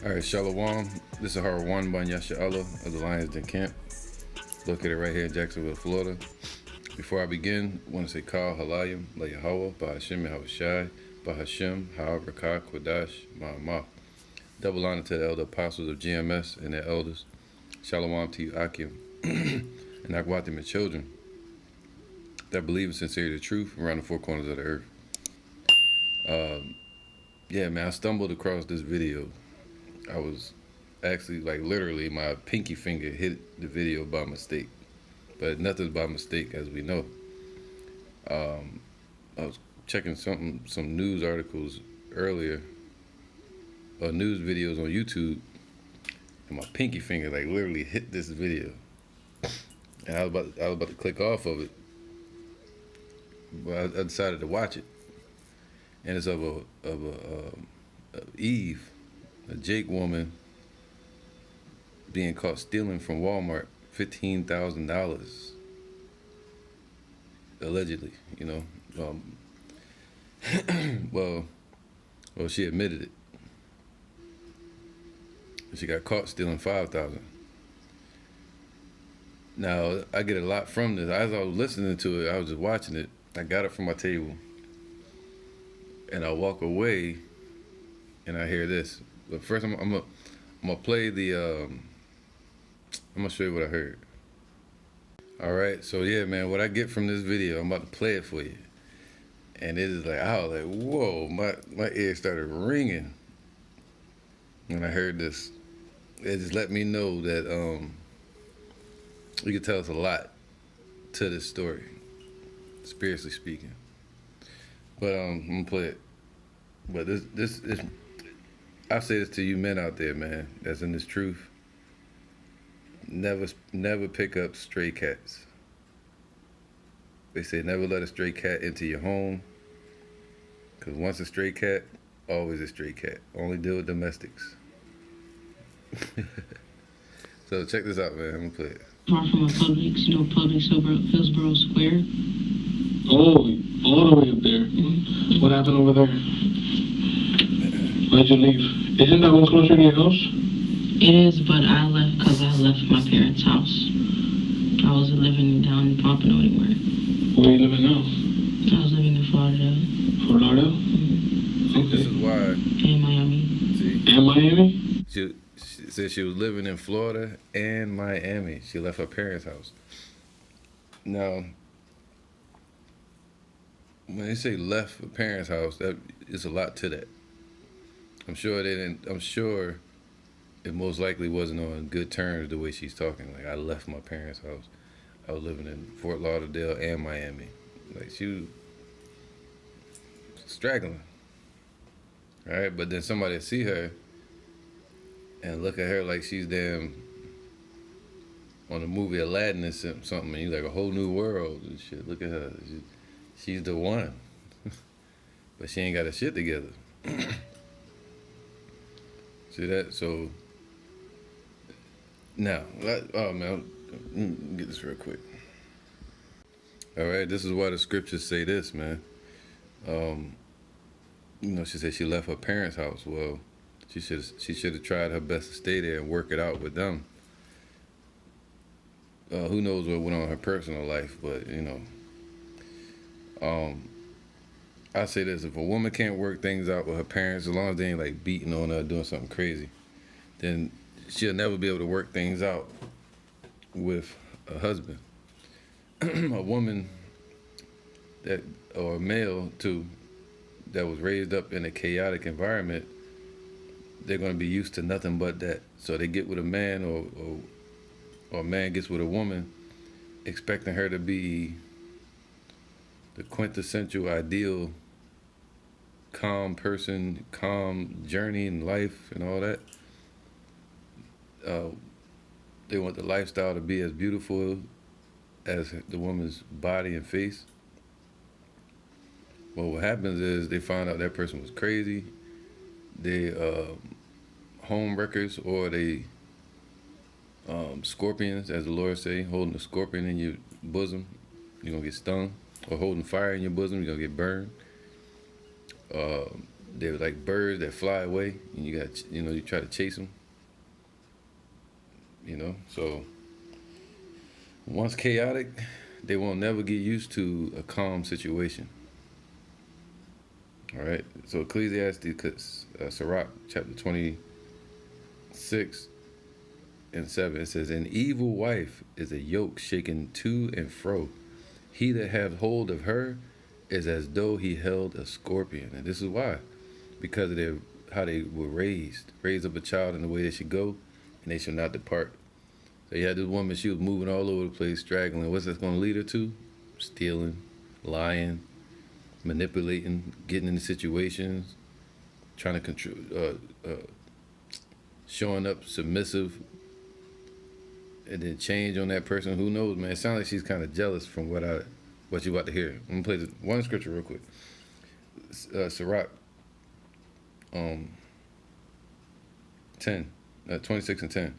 All right, Shalom. This is Har One by Yasha Allah of the Lions Den Camp, located right here in Jacksonville, Florida. Before I begin, I want to say Kal Halayim, La Yahweh, Bahashim Yahushai, Bahashim, Ha'avrakah, Kodash, Ma'amah. Double honor to the elder apostles of GMS and their elders. Shalom to you, Akim, and Akwatim and children that believe in sincerity the truth around the four corners of the earth. Yeah, man, I stumbled across this video. I was actually, like, literally, my pinky finger hit the video by mistake. But nothing's by mistake, as we know. I was checking some news articles earlier, or news videos on YouTube, and my pinky finger, like, literally hit this video. And I was about to click off of it, but I decided to watch it. And it's of Eve, a Jake woman, being caught stealing from Walmart $15,000, allegedly. You know, well, she admitted it. She got caught stealing $5,000. Now, I get a lot from this. As I was listening to it, I was just watching it. I got it from my table, and I walk away, and I hear this. But first, I'm gonna play the. I'm gonna show you what I heard. All right, so yeah, man, what I get from this video, I'm about to play it for you, and it is like, I was like, whoa, my ears started ringing when I heard this. It just let me know that you can tell us a lot to this story, spiritually speaking. But I'm gonna play it. But this is, I say this to you men out there, man, that's in this truth. Never pick up stray cats. They say never let a stray cat into your home, because once a stray cat, always a stray cat. Only deal with domestics. So check this out, man. I'm gonna play it. Far from a Publix, Publix over at Hillsborough Square. Oh, all the way up there. Mm-hmm. What happened over there? Why'd you leave? Isn't that one closer to your house? It is, but I left because I left my parents' house. I wasn't living down in Pompano anymore. Where are you living now? I was living in Florida. Florida? Mm-hmm. See, this is why. In Miami. See, And Miami? she said she was living in Florida and Miami. She left her parents' house. Now, when they say left her parents' house, that is a lot to that. I'm sure they didn't. I'm sure it most likely wasn't on good terms the way she's talking. Like, I left my parents' house. I was living in Fort Lauderdale and Miami. Like, she was straggling. All right, but then somebody see her and look at her like she's damn on the movie Aladdin or something, and you like a whole new world and shit. Look at her. She's the one. But she ain't got her shit together. See that? So, now, oh man, let me get this real quick. All right, this is why the scriptures say this, man. She said she left her parents' house. Well, she should have tried her best to stay there and work it out with them. Who knows what went on in her personal life, but I say this: if a woman can't work things out with her parents, as long as they ain't like beating on her, or doing something crazy, then she'll never be able to work things out with a husband. A woman or a male too, that was raised up in a chaotic environment, they're going to be used to nothing but that. So they get with a man, or a man gets with a woman, expecting her to be the quintessential ideal calm person, calm journey in life and all that. They want the lifestyle to be as beautiful as the woman's body and face. Well, what happens is they find out that person was crazy. They home wreckers, or they scorpions, as the Lord say, holding a scorpion in your bosom, you're gonna get stung. Or holding fire in your bosom, you're gonna get burned. they're like birds that fly away, and you try to chase them. So once chaotic, they won't never get used to a calm situation. All right. So Ecclesiastes, Sirach, chapter 26:6 and 7, it says, "An evil wife is a yoke shaken to and fro. He that hath hold of her is as though he held a scorpion." And this is why, because of how they were raised. Raise up a child in the way they should go, and they shall not depart. So you had this woman, she was moving all over the place, straggling. What's that going to lead her to? Stealing, lying, manipulating, getting into situations, trying to control, showing up submissive, and then change on that person. Who knows, man? It sounds like she's kind of jealous from what you're about to hear. I'm gonna play one scripture real quick. Sirach, 26:10.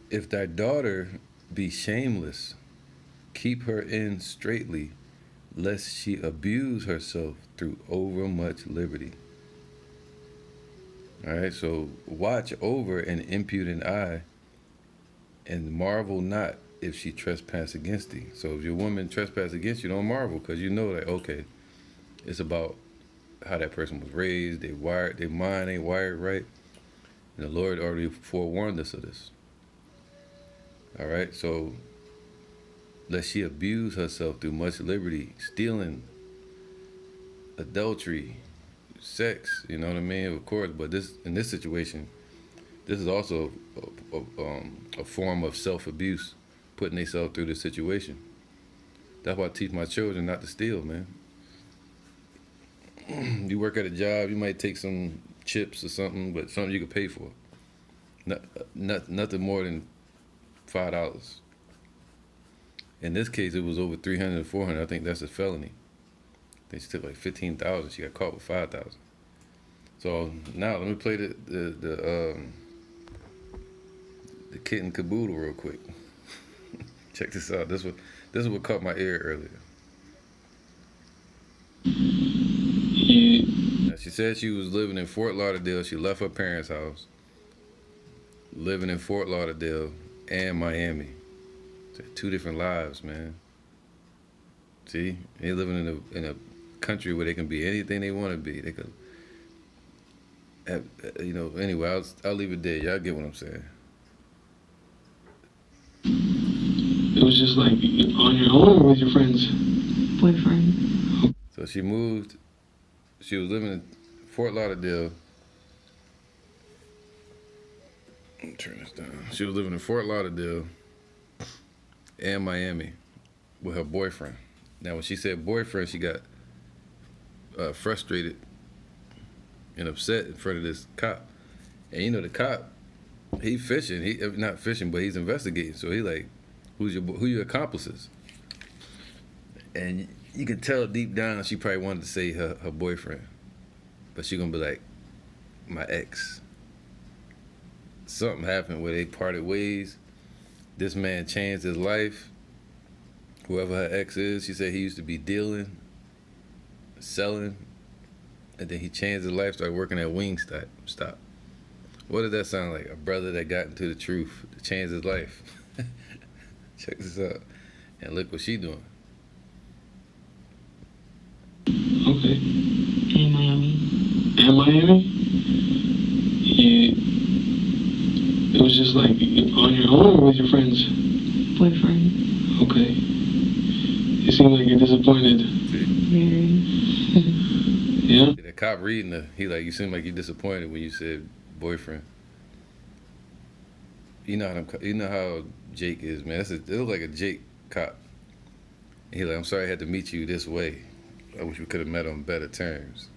"If thy daughter be shameless, keep her in straitly, lest she abuse herself through overmuch liberty." All right, so watch over an impudent eye, and marvel not if she trespass against thee. So if your woman trespass against you, don't marvel, because you know that, okay, it's about how that person was raised, their mind ain't wired right. And the Lord already forewarned us of this. All right, so lest she abuse herself through much liberty, stealing, adultery, sex, you know what I mean? Of course, but in this situation, this is also a form of self-abuse, putting themselves through this situation. That's why I teach my children not to steal, man. You work at a job, you might take some chips or something, but something you could pay for. Nothing more than $5. In this case, it was over 300 or 400. I think that's a felony. They took like 15,000. She got caught with 5,000. So now let me play the kit and caboodle real quick. Check this out. This is what caught my ear earlier. Now, she said she was living in Fort Lauderdale. She left her parents' house, living in Fort Lauderdale and Miami. So 2 different lives, man. See, they living in a country where they can be anything they want to be. They could have, Anyway, I'll leave it there. Y'all get what I'm saying. It was just like on your own or with your friends? Boyfriend. So she moved. She was living in Fort Lauderdale. Let me turn this down. She was living in Fort Lauderdale and Miami with her boyfriend. Now, when she said boyfriend, she got frustrated and upset in front of this cop. And the cop, he fishing. He not fishing, but he's investigating. So he like, who your accomplices? And you can tell deep down she probably wanted to say her boyfriend, but she gonna be like, my ex. Something happened where they parted ways. This man changed his life. Whoever her ex is, she said he used to be dealing, selling, and then he changed his life, started working at Wingstop. Stop. What did that sound like? A brother that got into the truth, that changed his life. Check this out. And look what she doing. Okay. In Miami. In Miami? Yeah. It was just like on your own or with your friends? Boyfriend. Okay. You seem like you're disappointed. Very. Yeah? The cop reading her, he like, you seem like you're disappointed when you said boyfriend. You know how Jake is, man. It looks like a Jake cop. He like, I'm sorry I had to meet you this way. I wish we could have met on better terms.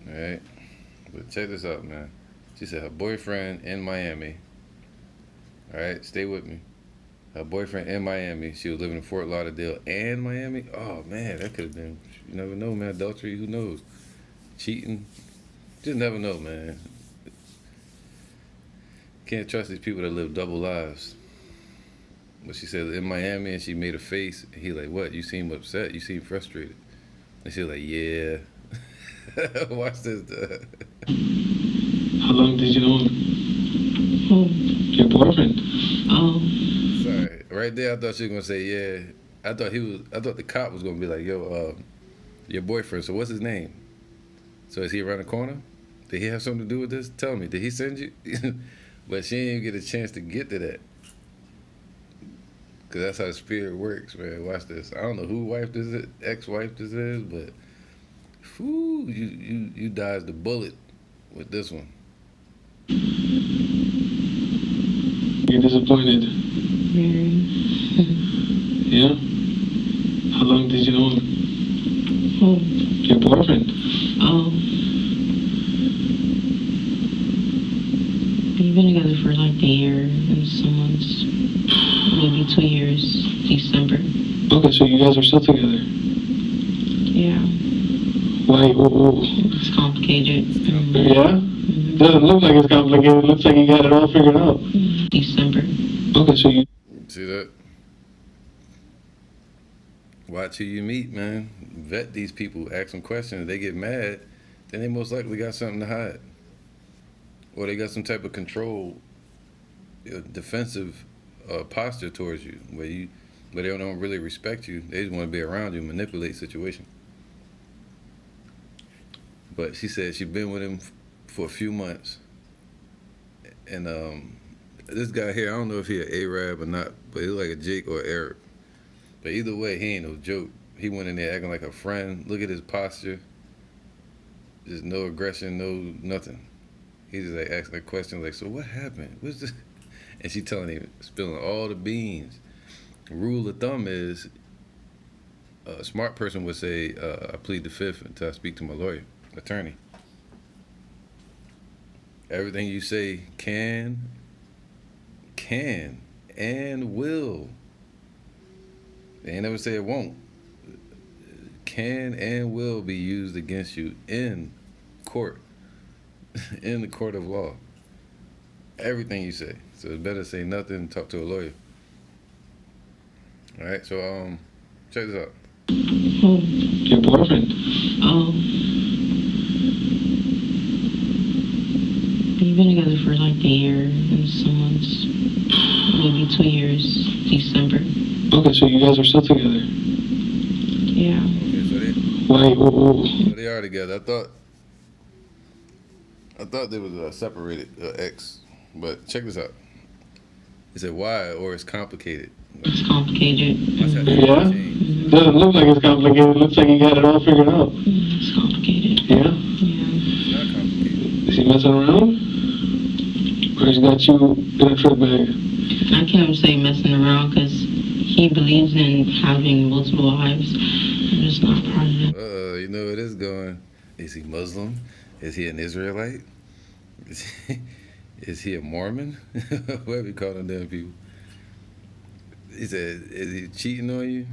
All right, but check this out, man. She said her boyfriend in Miami. All right, stay with me. Her boyfriend in Miami. She was living in Fort Lauderdale and Miami. Oh man, that could have been. You never know, man. Adultery. Who knows? Cheating. Just never know, man. Can't trust these people that live double lives. But she said in Miami, and she made a face. And he like, what? You seem upset. You seem frustrated. And she was like, yeah. Watch this. How long did you know him? Who? Your boyfriend? Oh, Sorry. Right there, I thought she was gonna say, yeah. I thought he was. I thought the cop was gonna be like, yo, your boyfriend. So what's his name? So is he around the corner? Did he have something to do with this? Tell me. Did he send you? But she didn't even get a chance to get to that. Cause that's how the spirit works, man. Watch this. I don't know who wife this is, ex-wife this is, but whew, you dodged the bullet with this one. You're disappointed. very. Yeah? How long did you know him? Who? Your boyfriend? Oh, we've been together for like a year and some months, maybe 2 years. December. Okay, so you guys are still together. Yeah, Why? Whoa. it's complicated. Yeah? Doesn't look like it's complicated. It looks like you got it all figured out. December. Okay, so you. See that? Watch who you meet, man. Vet these people. Ask them questions. If they get mad, then they most likely got something to hide, or they got some type of control, defensive posture towards you, where they don't really respect you. They just want to be around you, manipulate situation. But she said she'd been with him for a few months, and this guy here, I don't know if he an Arab or not, but he look like a Jake or Arab. But either way, he ain't no joke. He went in there acting like a friend. Look at his posture. There's no aggression, no nothing. He's just like asking a question like, so what happened? What's this? And she telling him, spilling all the beans. Rule of thumb is, a smart person would say, I plead the fifth until I speak to my lawyer, attorney. Everything you say can, and will. They ain't never say it won't. Can and will be used against you in court, in the court of law. Everything you say. So it's better to say nothing, talk to a lawyer. All right, so check this out. Who? Your boyfriend? Oh, we've been together for like a year and some months, maybe 2 years. December. Okay, so you guys are still together. Yeah. Okay, so Why? Whoa. they are together. I thought they was separated, ex. But check this out. He said why, or it's complicated. It's complicated. Watch how they Yeah? change. Doesn't look like it's complicated. It looks like you got it all figured out. It's complicated. Yeah? Yeah. It's not complicated. Is he messing around? Or he's got you in a trick bag? I can't say messing around because he believes in having multiple wives. I'm just not part of that. You know where this going. Is he Muslim? Is he an Israelite? Is he a Mormon? Whatever you call them damn people. He said, is he cheating on you?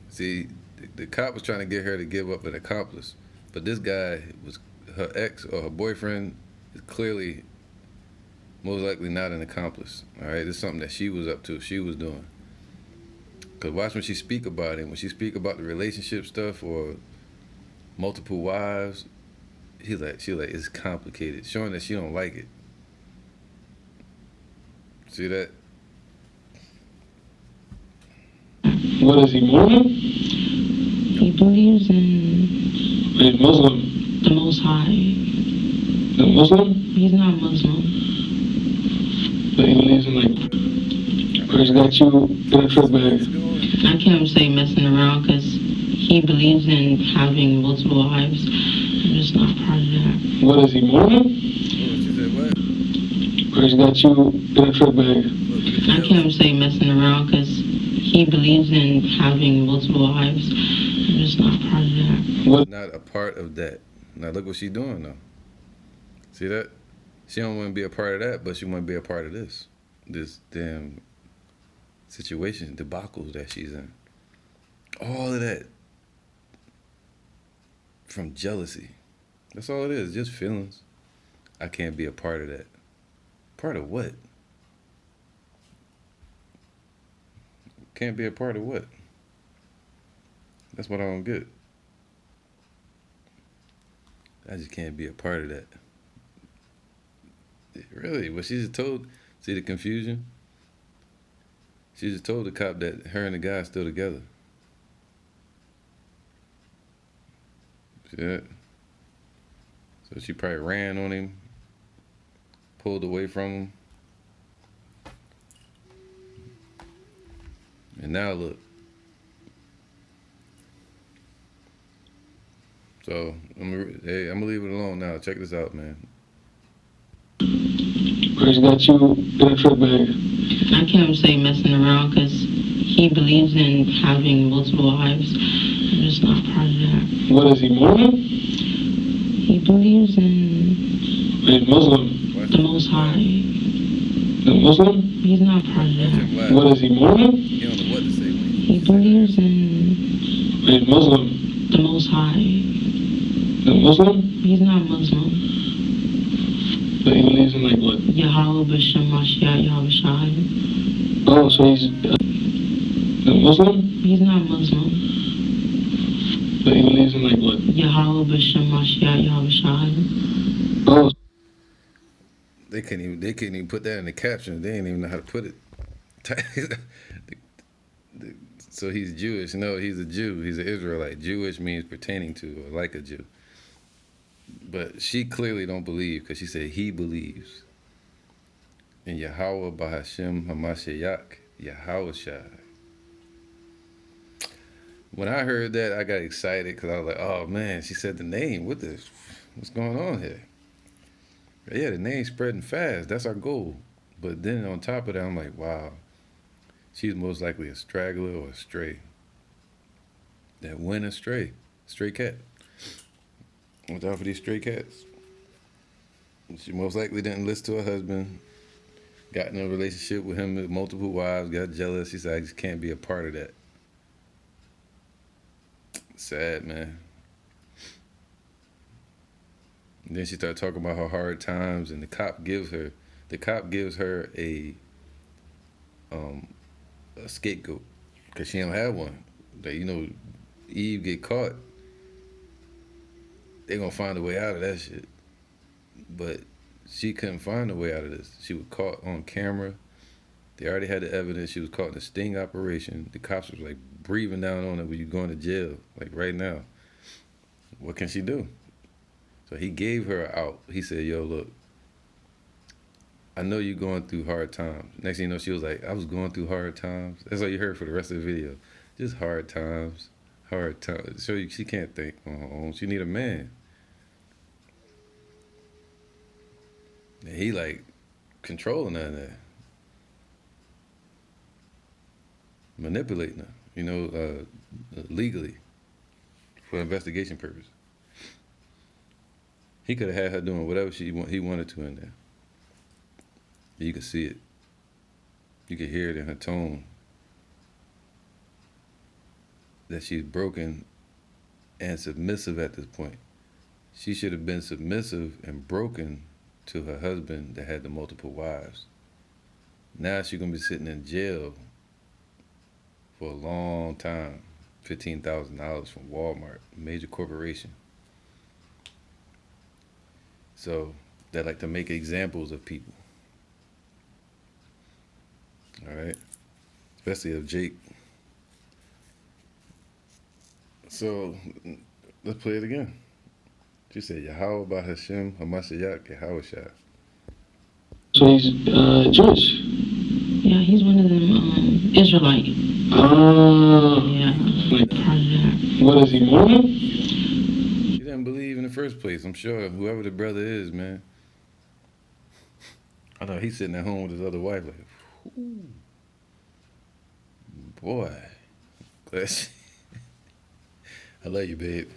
See, the cop was trying to get her to give up an accomplice. But this guy was her ex or her boyfriend is clearly most likely not an accomplice. All right, it's something that she was up to, she was doing. Because watch when she speak about it, when she speak about the relationship stuff or multiple wives, she like it's complicated, showing that she don't like it. See that? What is he, Mormon? He believes in He's Muslim. the Most High. The Muslim? He's not Muslim. But he believes in like, or he's got you in a trick bag. I can't say messing around because he believes in having multiple wives. I'm just not part of that. What is he, Mormon? Oh, she said what? Or he's got you in a trick bag. I can't say messing around because he believes in having multiple wives. I'm just not part of that. What? Not a part of that. Now look what she's doing though. See that? She don't want to be a part of that, but she want to be a part of this damn situation, debacle that she's in. All of that from jealousy. That's all it is, just feelings. I can't be a part of that. Part of what? Can't be a part of what? That's what I don't get. I just can't be a part of that. Really? Well, she just told. See the confusion? She just told the cop that her and the guy are still together. See that? So she probably ran on him, pulled away from him, and now look. So I'm gonna leave it alone now. Check this out, man. Chris got you in a truck bag. I can't say messing around because he believes in having multiple wives. I'm just not part of that. What is he, Mormon? He believes in He's Muslim. the Most High. The Muslim? He's not part of that. What is he, Mormon? He don't know what to say. He believes in He's Muslim. the Most High. The Muslim? He's not Muslim. But he believes in like what? Yahweh B'Shem Mashiach Yahweh Shai. Oh, so he's a Muslim? He's not Muslim. But he believes in like what? Yahweh B'Shem Mashiach Yahweh Shai. Oh. They couldn't even put that in the caption. They didn't even know how to put it. So he's Jewish. No, he's a Jew. He's an Israelite. Jewish means pertaining to or like a Jew. But she clearly don't believe because she said he believes in Yahweh Bahashem Hamashiach Yahweh Shai. When I heard that, I got excited because I was like, oh man, she said the name. What's going on here? Yeah, the name's spreading fast. That's our goal. But then on top of that, I'm like, wow, she's most likely a straggler or a stray. That went astray. Stray cat. Watch out for these stray cats. She most likely didn't listen to her husband, got in a relationship with him with multiple wives, got jealous. She said, I just can't be a part of that. Sad, man. And then she started talking about her hard times, and the cop gives her a scapegoat because she don't have one. That Eve get caught, they gonna find a way out of that shit. But she couldn't find a way out of this. She was caught on camera. They already had the evidence. She was caught in a sting operation. The cops was like breathing down on her when you going to jail, like right now. What can she do? So he gave her out. He said, yo, look, I know you're going through hard times. Next thing you know, she was like, I was going through hard times. That's all you heard for the rest of the video. Just hard times. Hard times. So she can't think on her own. She need a man. And he like controlling her there. Manipulating her, legally for investigation purpose. He could have had her doing whatever he wanted to in there. You could see it. You could hear it in her tone that she's broken and submissive at this point. She should have been submissive and broken to her husband that had the multiple wives. Now she's gonna be sitting in jail for a long time. $15,000 from Walmart, major corporation. So they like to make examples of people. All right, especially of Jake. So let's play it again. She said, Yahweh Bahashem Hamashiach Yahweh Shai. So he's Jewish? Yeah, he's one of them Israelite. Yeah, like, part of that. what is he, Mormon? She didn't believe in the first place. I'm sure whoever the brother is, man. I know he's sitting at home with his other wife like, ooh, boy. Glad she... I love you, babe.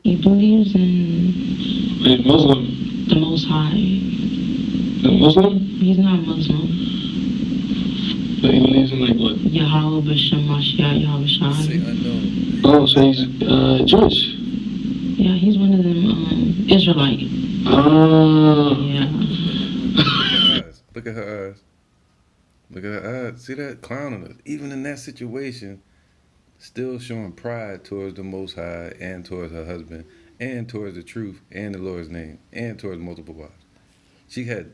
He believes in He's Muslim. the Most High. The Muslim? He's not Muslim. But he believes in like what? Yahweh B'Shem Mashiach Yahweh Say Shai. unknown. Oh, so he's Jewish? Yeah, he's one of them Israelite. Yeah. Look at her eyes. Look at her eyes. Look at her eyes. See that clown on her. Even in that situation, still showing pride towards the Most High and towards her husband and towards the truth and the Lord's name and towards multiple wives. She had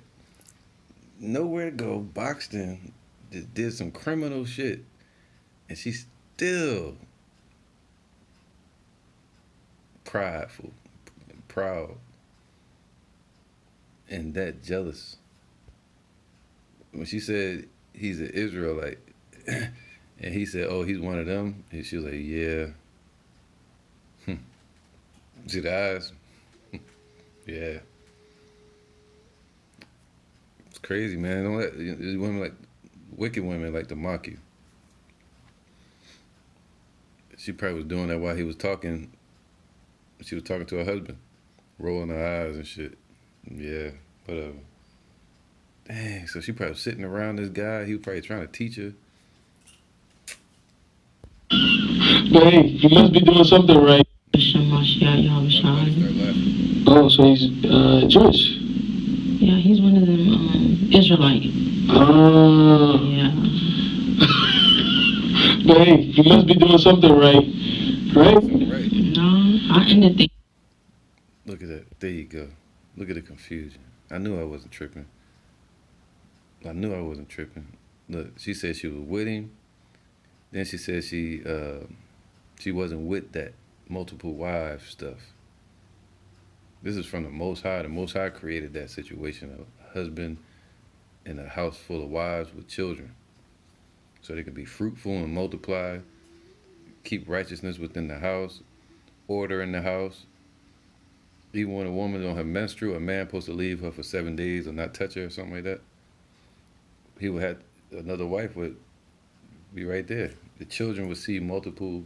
nowhere to go, boxed in, just did some criminal shit, and she's still prideful, proud, and that jealous. When she said he's an Israelite, and he said, "Oh, he's one of them," and she was like, "Yeah." See the eyes? Yeah. It's crazy, man. Don't let these women like wicked women like to mock you. She probably was doing that while he was talking. She was talking to her husband, rolling her eyes and shit. Yeah, whatever. Dang, so she probably was sitting around this guy. He was probably trying to teach her. But hey, you must be doing something right. Why everybody start laughing? Oh, so he's Jewish. Yeah, he's one of them Israelite. Yeah. But hey, you must be doing something right. Right? Something right. No, I ended the Look at that. There you go. Look at the confusion. I knew I wasn't tripping. I knew I wasn't tripping. Look, she said she was with him. Then she said she wasn't with that multiple wives stuff. This is from the Most High. The Most High created that situation of a husband in a house full of wives with children. So they could be fruitful and multiply, keep righteousness within the house, order in the house. Even when a woman on her menstrual, a man supposed to leave her for 7 days or not touch her or something like that. He would have another wife would be right there. The children would see multiple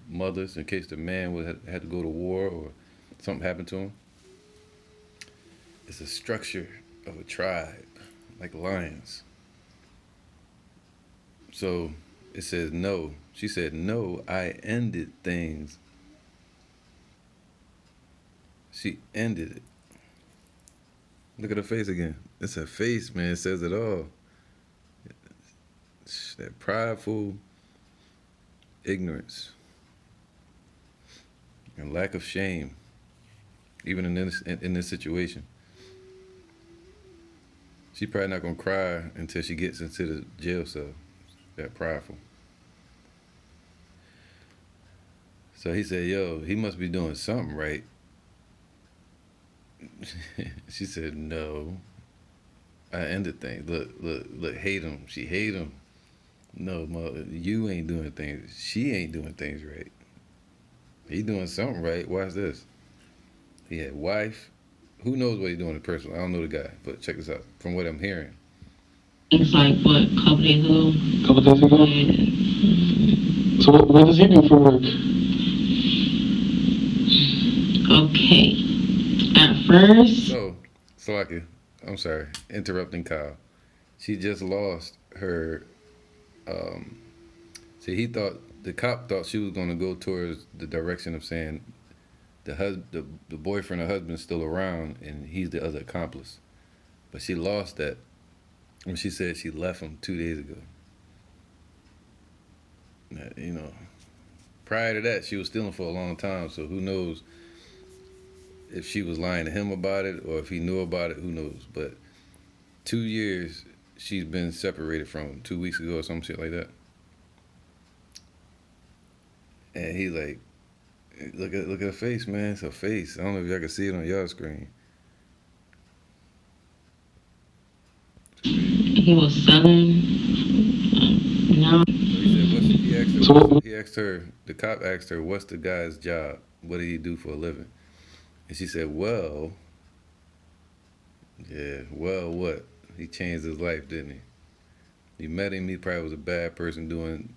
mothers in case the man would have to go to war or something happened to him. It's a structure of a tribe, like lions. So it says no. She said, "No, I ended things." She ended it. Look at her face again. It's her face, man. It says it all. That prideful ignorance and lack of shame, even in this situation. She probably not gonna cry until she gets into the jail cell. That prideful. So he said, "Yo, he must be doing something right." She said, "No, I ended things. Look, hate him. She hate him. No, mother, you ain't doing things. She ain't doing things right. He doing something right. Watch this. He had wife. Who knows what he's doing in person? I don't know the guy, but check this out. From what I'm hearing, things like what, a couple days ago? Couple days ago. Yeah. So what does he do for work? Okay. At first, so Salaki, I'm sorry, interrupting Kyle. She just lost her. See, the cop thought she was gonna go towards the direction of saying the boyfriend or husband's still around and he's the other accomplice, but she lost that when she said she left him 2 days ago. You know, prior to that, she was stealing for a long time. So who knows if she was lying to him about it or if he knew about it? Who knows? But 2 years she's been separated from him. 2 weeks ago or some shit like that. And he like, look at her face, man. It's her face. I don't know if y'all can see it on y'all screen. he was selling. Now, He asked her, the cop asked her, "What's the guy's job? What did he do for a living?" And she said, "Well, yeah, well, what? He changed his life, didn't he? You met him, he probably was a bad person doing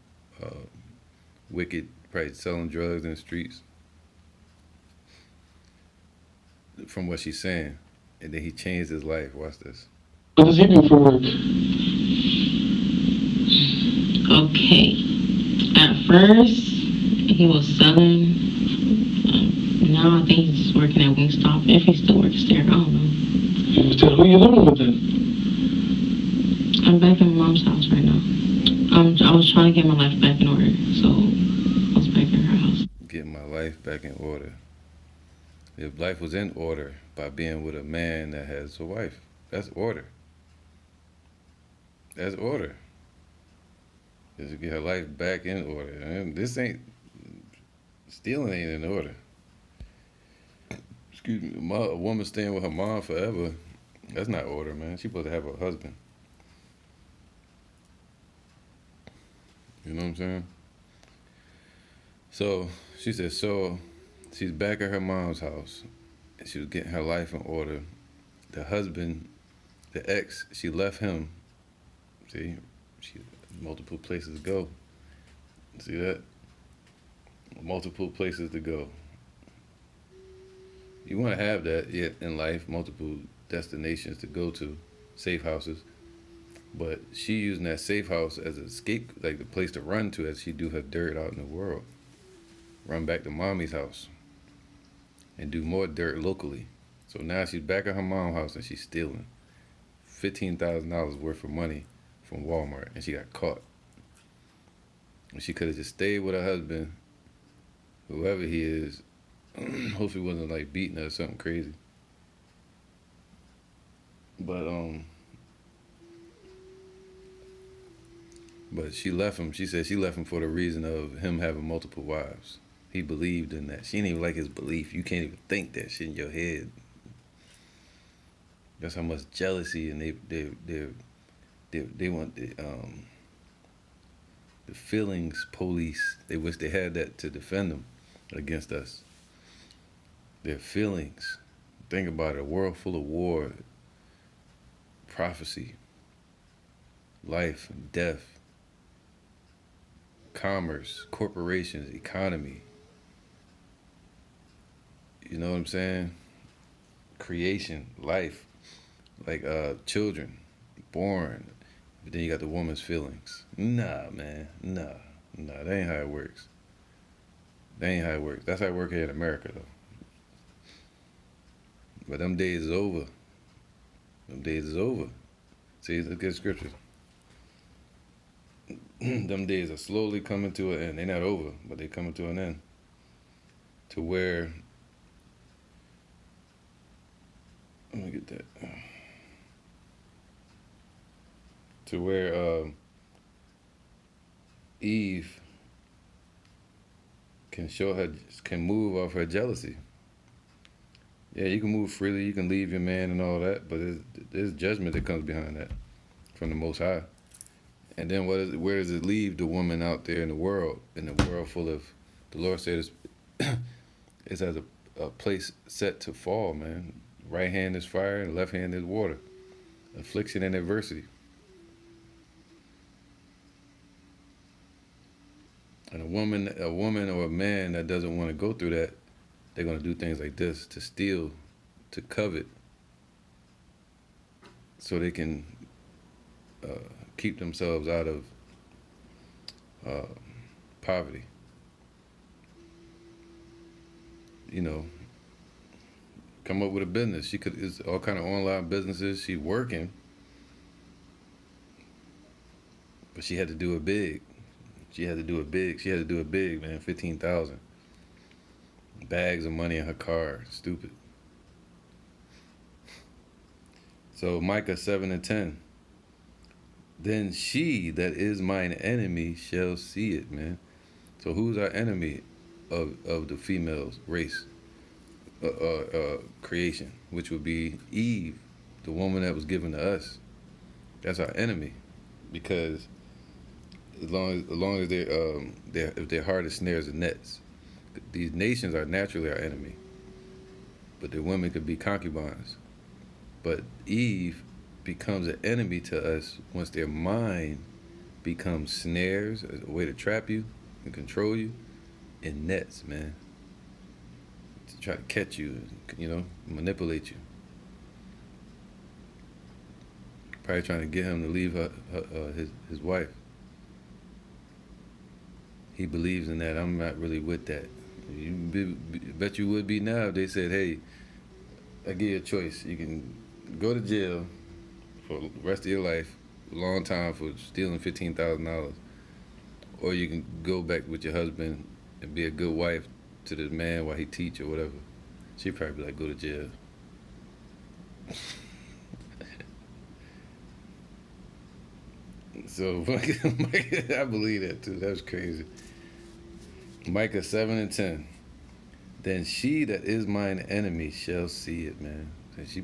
wicked, probably selling drugs in the streets." From what she's saying. And then he changed his life. Watch this. What does he do for work? okay. At first, he was selling. Now I think he's working at Wingstop. If he still works there, I don't know. who you living with then? I'm back in my mom's house right now. I was trying to get my life back in order, so I was back in her house. Getting my life back in order. If life was in order by being with a man that has a wife, that's order. That's order. Is to get her life back in order. And this ain't stealing ain't in order. Excuse me. A woman staying with her mom forever, that's not order, man. She's supposed to have a husband. You know what I'm saying? So she said, so she's back at her mom's house and she was getting her life in order. The husband, the ex, she left him. See, she multiple places to go. See that? Multiple places to go. You want to have that yet in life, multiple destinations to go to, safe houses. But she using that safe house as an escape, like the place to run to as she do her dirt out in the world. Run back to mommy's house and do more dirt locally. So now she's back at her mom's house and she's stealing $15,000 worth of money from Walmart and she got caught. And she could have just stayed with her husband, whoever he is. Hopefully he wasn't like beating her or something crazy. But she left him. She said she left him for the reason of him having multiple wives. He believed in that. She didn't even like his belief. You can't even think that shit in your head. That's how much jealousy and they want the feelings police. They wish they had that to defend them against us. Their feelings. Think about it. A world full of war, prophecy, life, death, commerce, corporations, economy. You know what I'm saying? Creation, life, like children, born. But then you got the woman's feelings. Nah, man, nah, that ain't how it works. That ain't how it works. That's how it works here in America, though. But them days is over. Them days is over. See, look at scriptures. Them days are slowly coming to an end. They're not over, but they're coming to an end. To where, let me get that. To where Eve can move off her jealousy. Yeah, you can move freely, you can leave your man and all that, but there's judgment that comes behind that from the Most High. And then where does it leave the woman out there in the world full of, the Lord said it's as a place set to fall, man. Right hand is fire and left hand is water. Affliction and adversity. And a woman or a man that doesn't want to go through that, they're going to do things like this to steal, to covet, so they can keep themselves out of poverty. You know, come up with a business. It's all kind of online businesses. She working, but she had to do it big. She had to do it big, man. 15,000 bags of money in her car. Stupid. So Micah 7:10. Then she that is mine enemy shall see it, man. So who's our enemy of the female's race, creation, which would be Eve, the woman that was given to us. That's our enemy, because as long as if their heart is snares and nets, these nations are naturally our enemy, but the women could be concubines. But Eve becomes an enemy to us once their mind becomes snares, a way to trap you and control you, and nets, man, to try to catch you, manipulate you. Probably trying to get him to leave his wife. He believes in that. I'm not really with that. Bet you would be now if they said, hey, I give you a choice. You can go to jail for the rest of your life, a long time for stealing $15,000, or you can go back with your husband and be a good wife to the man while he teach or whatever. She'd probably be like, go to jail. So I believe that too. That was crazy. Micah 7:10. Then she that is mine enemy shall see it, man. And she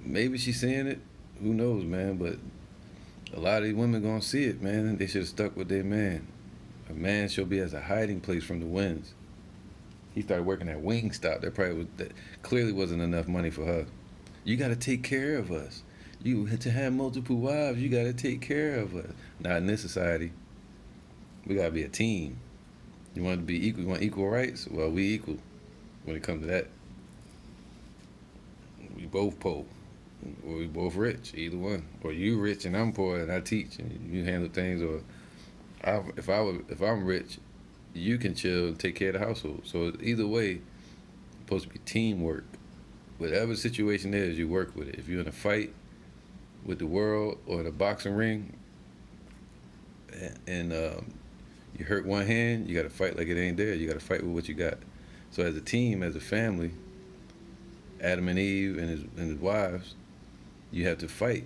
maybe she's seeing it. Who knows, man? But a lot of these women gonna see it, man. They should have stuck with their man. A man shall be as a hiding place from the winds. He started working at Wingstop. That clearly wasn't enough money for her. You got to take care of us. You to have multiple wives. You got to take care of us. Not in this society. We got to be a team. You want to be equal. You want equal rights. Well, we equal when it comes to that. We both poor, or we both rich. Either one. Or you rich and I'm poor and I teach and you handle things. Or if I'm rich, you can chill and take care of the household. So either way, it's supposed to be teamwork. Whatever the situation is, you work with it. If you're in a fight with the world or in a boxing ring, and you hurt one hand, you got to fight like it ain't there. You got to fight with what you got. So as a team, as a family, Adam and Eve and his wives, you have to fight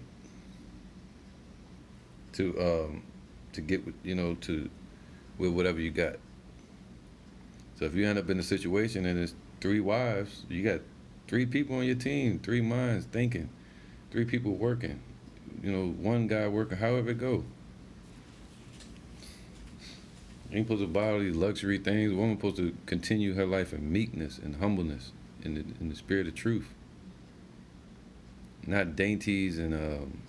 to get with whatever you got. So if you end up in a situation and there's 3 wives, you got 3 people on your team, 3 minds thinking, 3 people working, 1 guy working, however it go. You ain't supposed to buy all these luxury things. A woman's supposed to continue her life in meekness and humbleness, in the spirit of truth. Not dainties and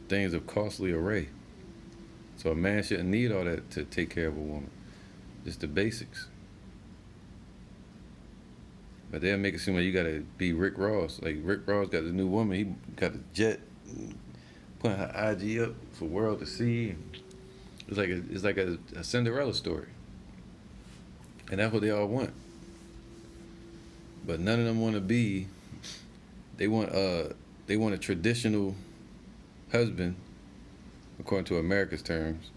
things of costly array. So a man shouldn't need all that to take care of a woman. Just the basics. But they'll make it seem like you gotta be Rick Ross. Like Rick Ross got the new woman, he got a jet, putting her IG up for the world to see. It's like a Cinderella story. And that's what they all want. But none of them want to be. They want a traditional husband, according to America's terms.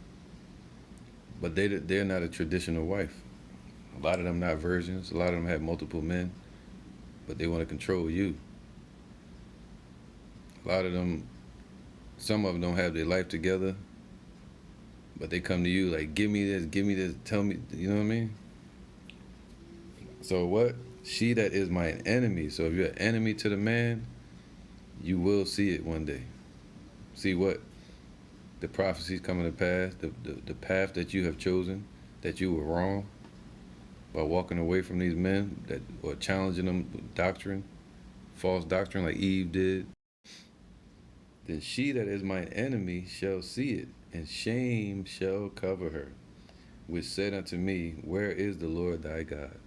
But they're not a traditional wife. A lot of them not virgins. A lot of them have multiple men, but they want to control you. A lot of them, some of them don't have their life together, but they come to you like, give me this, tell me, you know what I mean? So what? She that is my enemy. So if you're an enemy to the man, you will see it one day. See what? The prophecies coming to pass, the path that you have chosen, that you were wrong by walking away from these men or challenging them with doctrine, false doctrine like Eve did. Then she that is mine enemy shall see it, and shame shall cover her, which said unto me, where is the Lord thy God?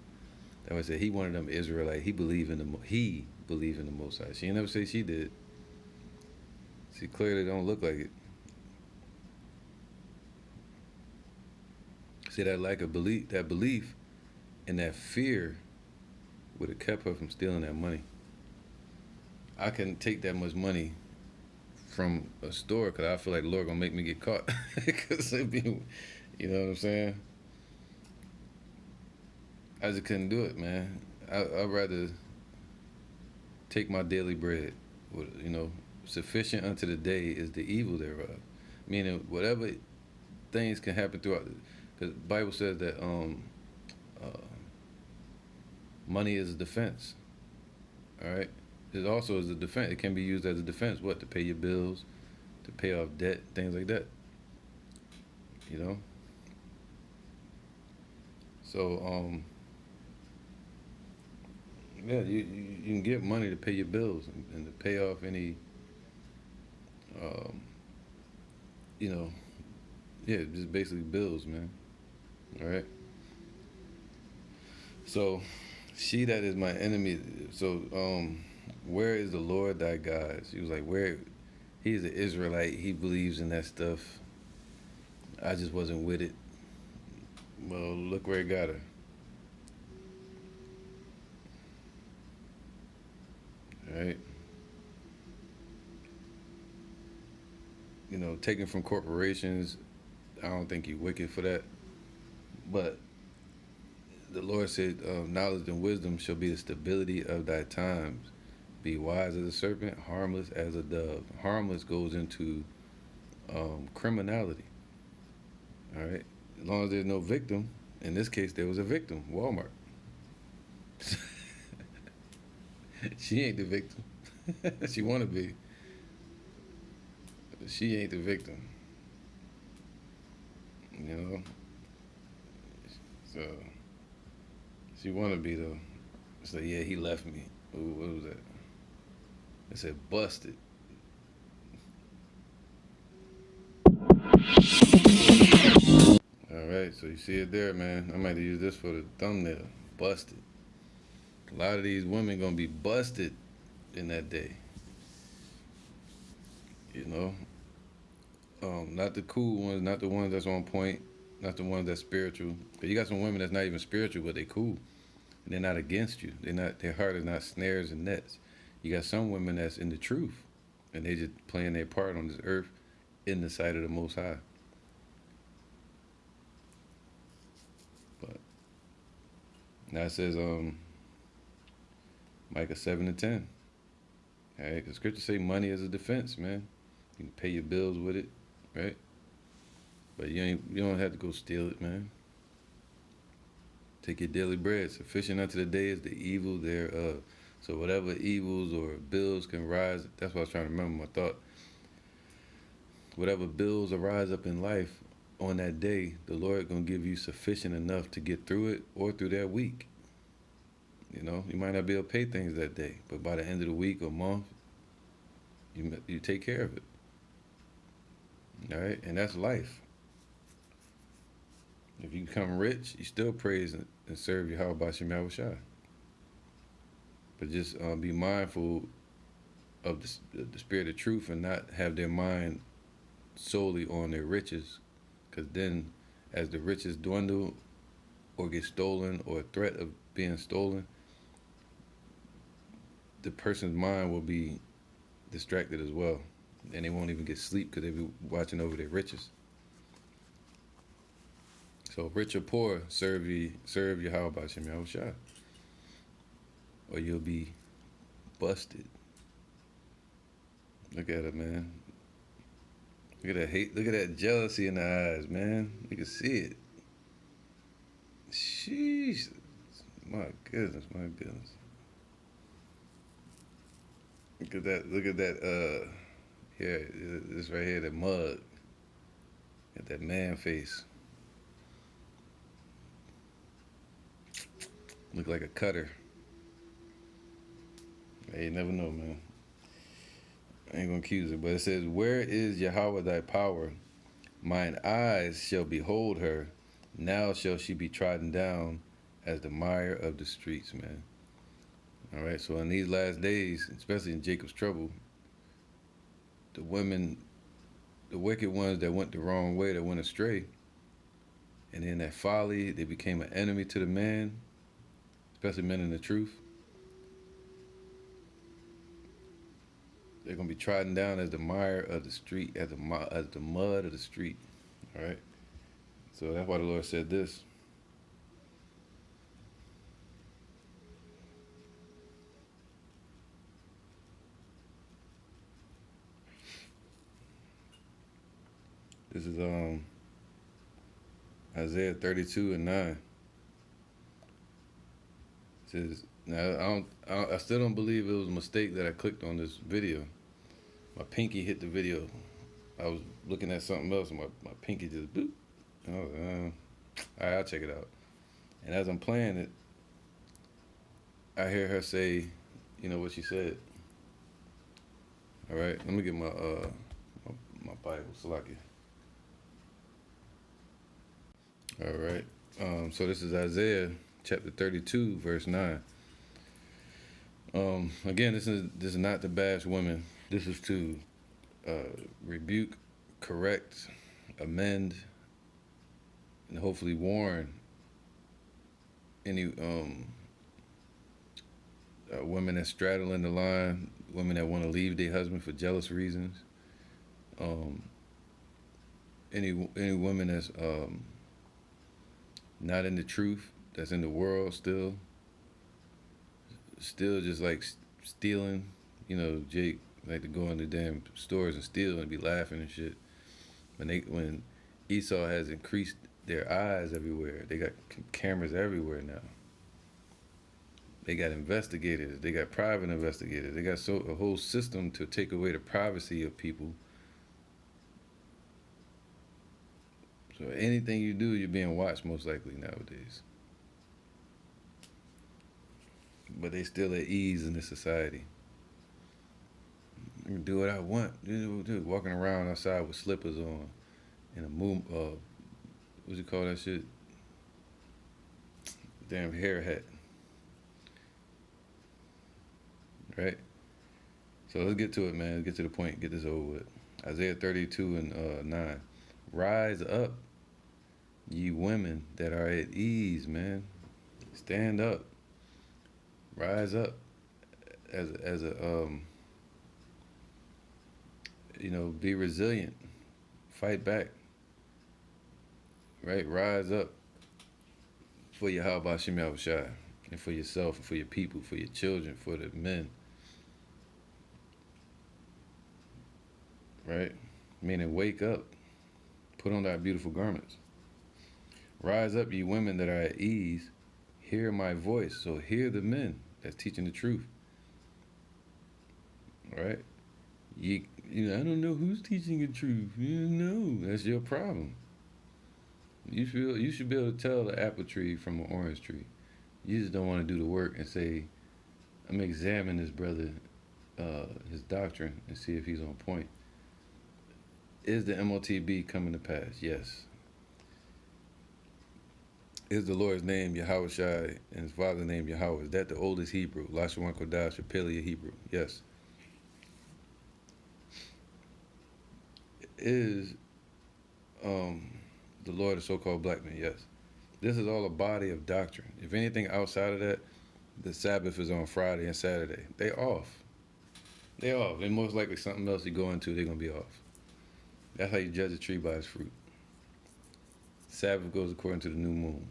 That was said he one of them Israelite. He believed in the Most High. She ain't never say she did. She clearly don't look like it. See, that lack of belief, that belief and that fear would have kept her from stealing that money. I couldn't take that much money from a store because I feel like the Lord gonna make me get caught. Because you know what I'm saying? I just couldn't do it, man. I'd rather take my daily bread. Sufficient unto the day is the evil thereof. Meaning, whatever things can happen throughout. Because the Bible says that money is a defense. All right? It also is a defense. It can be used as a defense. What? To pay your bills, to pay off debt, things like that. So, yeah, you can get money to pay your bills and to pay off any, just basically bills, man. All right? So, she that is my enemy. So, where is the Lord thy God? She was like, where? He's an Israelite. He believes in that stuff. I just wasn't with it. Well, look where it got her. right? You know, taking from corporations, I don't think you're wicked for that. But the Lord said, knowledge and wisdom shall be the stability of thy times. Be wise as a serpent, harmless as a dove. Harmless goes into criminality. All right. As long as there's no victim, in this case, there was a victim, Walmart. She ain't the victim. She want to be. She ain't the victim. You know. So she want to be though. So yeah, he left me. Ooh, what was that? It said busted. All right, so you see it there, man. I might use this for the thumbnail. Busted. A lot of these women gonna be busted in that day. You know, not the cool ones, not the ones that's on point, not the ones that's spiritual. Cause you got some women that's not even spiritual, but they cool. And they're not against you. They're not. Their heart is not snares and nets. You got some women that's in the truth, and they just playing their part on this earth in the sight of the Most High. But now it says Micah 7:10. All right, because scripture say money is a defense, man. You can pay your bills with it, right? But you don't have to go steal it, man. Take your daily bread. Sufficient unto the day is the evil thereof. So whatever evils or bills can rise, that's what I was trying to remember my thought. Whatever bills arise up in life on that day, the Lord gonna give you sufficient enough to get through it or through that week. You know, you might not be able to pay things that day, but by the end of the week or month, you take care of it. All right, and that's life. If you become rich, you still praise and serve Yahweh Bashim Yahushua. But just be mindful of the spirit of truth and not have their mind solely on their riches. Because then, as the riches dwindle or get stolen or a threat of being stolen, the person's mind will be distracted as well. And they won't even get sleep because they'll be watching over their riches. So rich or poor, serve Yahweh Bashim Yahushua, or you'll be busted. Look at it, man. Look at that hate. Look at that jealousy in the eyes, man. You can see it. Sheesh. My goodness, my goodness. Look at that. Look at that. Here, this right here, that mug. Got that man face. Look like a cutter. Hey, you never know, man. I ain't gonna accuse her, but it says, "Where is Yahweh thy power? Mine eyes shall behold her. Now shall she be trodden down as the mire of the streets," man. All right, so in these last days, especially in Jacob's trouble, the women, the wicked ones that went the wrong way, that went astray, and in that folly, they became an enemy to the man, especially men in the truth. They're gonna be trodden down as the mire of the street, as the mud of the street. All right. So that's why the Lord said this. This is Isaiah 32:9. It says, now I still don't believe it was a mistake that I clicked on this video. My pinky hit the video. I was looking at something else, and my pinky just boop. And I was like, all right, I'll check it out. And as I'm playing it, I hear her say, you know what she said. All right, let me get my Bible, Salaki. All right. So this is Isaiah chapter 32, verse 9. Again, this is not to bash women. This is to rebuke, correct, amend, and hopefully warn any women that straddling the line, women that want to leave their husband for jealous reasons. Um, any woman that's not in the truth, that's in the world still just like stealing. You know, Jake like to go in the damn stores and steal and be laughing and shit. When Esau has increased their eyes everywhere, they got cameras everywhere now. They got investigators. They got private investigators. They got a whole system to take away the privacy of people. So anything you do, you're being watched most likely nowadays. But they still at ease in this society. I can do what I want. Walking around outside with slippers on and a what you call that shit? Damn hair hat. Right? So let's get to it, man. Let's get to the point. Get this over with. Isaiah 32 and 9. Rise up, ye women that are at ease, man. Stand up. Rise up as a be resilient. Fight back. Right? Rise up for your Yahweh Shem Yahushai, and for yourself, and for your people, for your children, for the men. Right? Meaning wake up. Put on thy beautiful garments. Rise up, ye women that are at ease. Hear my voice. So hear the men that's teaching the truth. Right? I don't know who's teaching the truth. You know, that's your problem. You should be able to tell the apple tree from an orange tree. You just don't want to do the work and say, I'm gonna examine this brother, his doctrine, and see if he's on point. Is the MOTB coming to pass? Yes. Is the Lord's name Yahushai and his father's name Yahweh? Is that the oldest Hebrew? Lashawan Kodash or Paleo Hebrew? Yes. Is the Lord a so-called black man? Yes. This is all a body of doctrine. If anything outside of that, the Sabbath is on Friday and Saturday. They off. They off. And most likely something else you go into, they're going to be off. That's how you judge a tree by its fruit. Sabbath goes according to the new moon.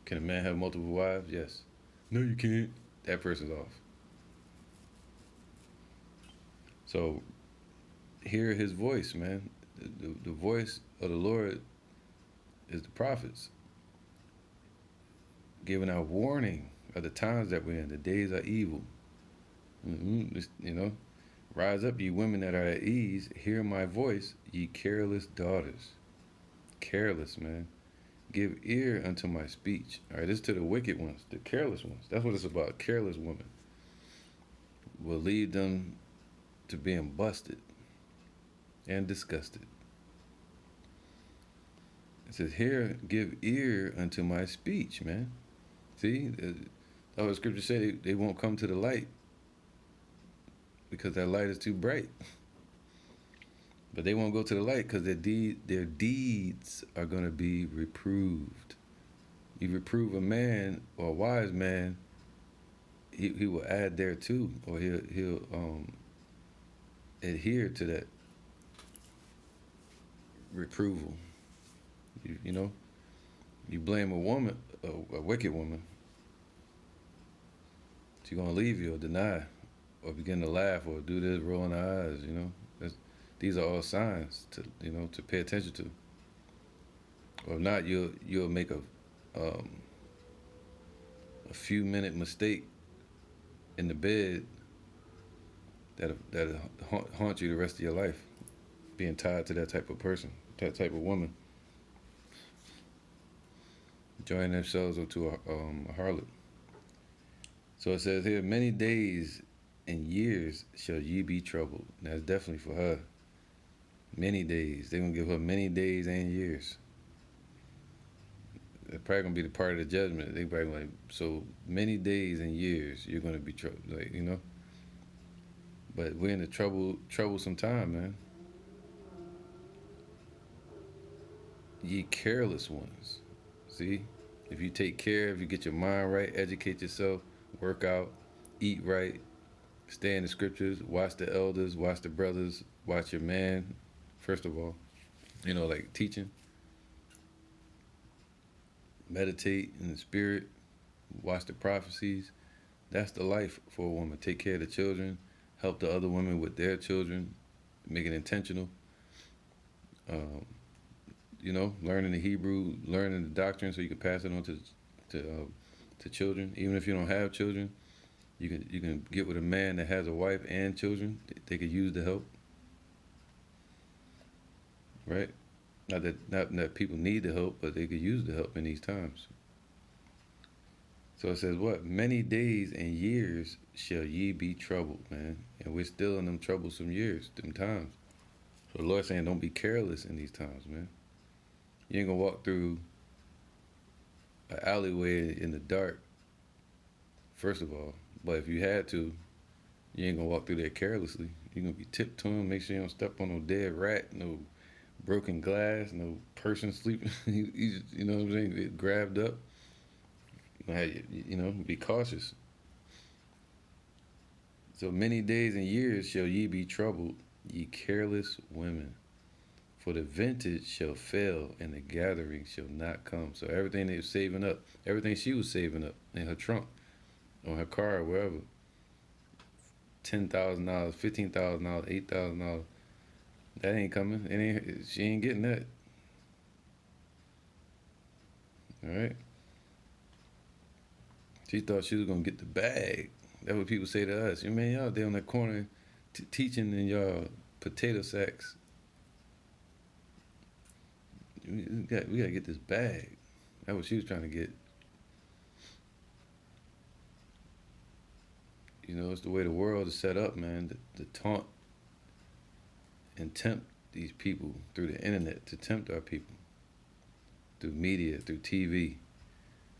Can a man have multiple wives? Yes. No, you can't. That person's off. So, hear his voice, man. The voice of the Lord is the prophets, giving out warning of the times that we're in. The days are evil. Rise up, ye women that are at ease. Hear my voice, ye careless daughters. Careless, man. Give ear unto my speech. All right, this is to the wicked ones, the careless ones. That's what it's about. Careless women will lead them to being busted and disgusted. It says, here, give ear unto my speech, man. See, the scripture say they won't come to the light because that light is too bright. But they won't go to the light because their deeds are going to be reproved. You reprove a man or a wise man, he will add thereto, or he'll adhere to that reproval. You blame a woman, a wicked woman, she's gonna leave you or deny, or begin to laugh or do this, rolling her eyes. These are all signs to pay attention to. Or if not, you'll make a few minute mistake in the bed that'll haunt you the rest of your life, being tied to that type of person, that type of woman, joining themselves to a harlot. So it says here, many days and years shall ye be troubled. That's definitely for her. Many days. They're going to give her many days and years. That's probably going to be the part of the judgment. They probably like, so many days and years you're going to be troubled, But we're in a troublesome time, man. Ye careless ones. See? If you take care, if you get your mind right, educate yourself, work out, eat right, stay in the scriptures, watch the elders, watch the brothers, watch your man. First of all, like teaching, meditate in the spirit, watch the prophecies. That's the life for a woman. Take care of the children, help the other women with their children, make it intentional. Um, learning the Hebrew, learning the doctrine, so you can pass it on to children. Even if you don't have children, you can get with a man that has a wife and children. They could use the help, right? Not that people need the help, but they could use the help in these times. So it says, what? Many days and years shall ye be troubled, man. And we're still in them troublesome years, them times. So the Lord's saying, don't be careless in these times, man. You ain't gonna walk through an alleyway in the dark, first of all. But if you had to, you ain't gonna walk through there carelessly. You're gonna be tiptoeing, make sure you don't step on no dead rat, no broken glass, no person sleeping. You know what I'm saying? Get grabbed up. You gonna have, be cautious. So many days and years shall ye be troubled, ye careless women. For the vintage shall fail, and the gathering shall not come. So everything they were saving up, everything she was saving up in her trunk, on her car, or wherever, $10,000, $15,000, $8,000, that ain't coming. She ain't getting that. All right. She thought she was gonna get the bag. That's what people say to us. Man, y'all there on that corner teaching in y'all potato sacks. We gotta get this bag. That's what she was trying to get. It's the way the world is set up, man. To taunt and tempt these people through the internet, to tempt our people through media, through TV,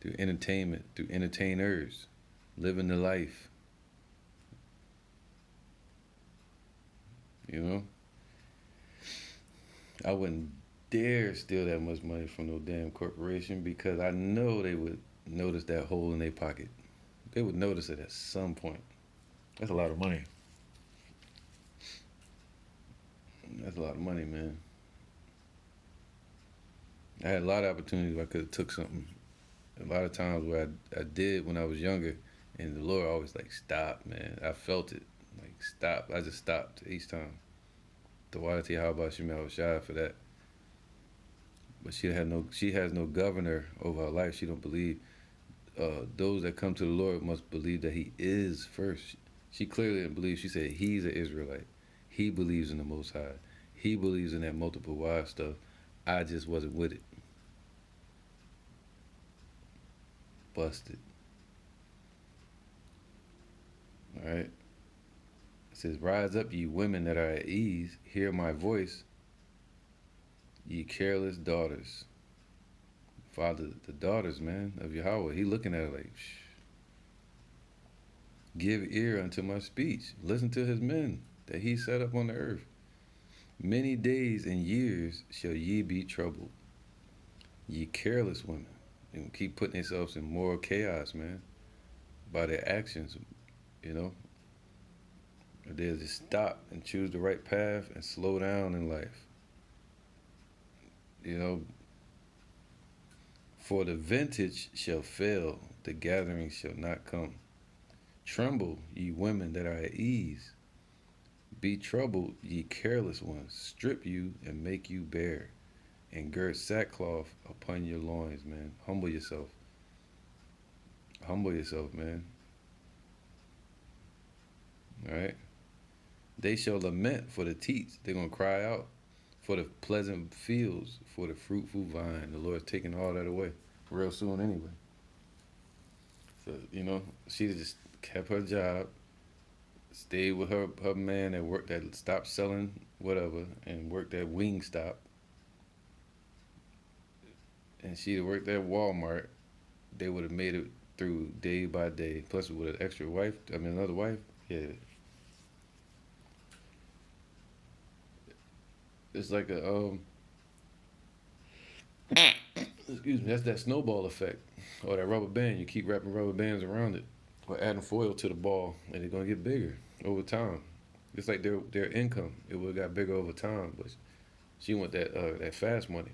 through entertainment, through entertainers, living the life. I wouldn't dare steal that much money from no damn corporation, because I know they would notice that hole in their pocket. They would notice it at some point. That's a lot of money. That's a lot of money, man. I had a lot of opportunities where I could have took something. A lot of times where I did when I was younger, and the Lord always like, stop, man. I felt it. Like, stop. I just stopped each time. The Wadati, how about you, man? I was shy for that. But she has no governor over her life. She don't believe. Those that come to the Lord must believe that He is first. She clearly didn't believe. She said He's an Israelite. He believes in the Most High. He believes in that multiple wives stuff. I just wasn't with it. Busted. All right. It says, rise up, ye women that are at ease. Hear my voice, ye careless daughters. Father, the daughters, man, of Yahweh. He looking at her like, shh. Give ear unto my speech. Listen to his men that he set up on the earth. Many days and years shall ye be troubled. Ye careless women. And keep putting themselves in moral chaos, man, by their actions, They'll just stop and choose the right path and slow down in life. For the vintage shall fail, the gathering shall not come. Tremble, ye women that are at ease. Be troubled, ye careless ones. Strip you and make you bare, and gird sackcloth upon your loins, man. Humble yourself. Humble yourself, man. All right? They shall lament for the teats. They're going to cry out for the pleasant fields, for the fruitful vine. The Lord's taking all that away real soon anyway. So, she just kept her job, stayed with her man that stopped selling whatever and worked at Wingstop. And she'd have worked at Walmart. They would have made it through day by day. Plus with an extra wife, another wife. Yeah. It's like excuse me, that's that snowball effect. Or that rubber band. You keep wrapping rubber bands around it. or adding foil to the ball, and they're gonna get bigger over time. Just like their income, it would have got bigger over time, but she want that fast money.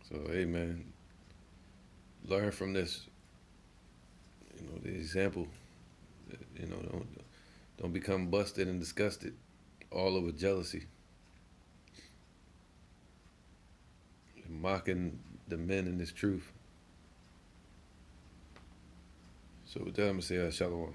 So hey man, learn from this. You know the example. You know don't become busted and disgusted all over jealousy, mocking the men in this truth. So with that, I'm gonna say shalom.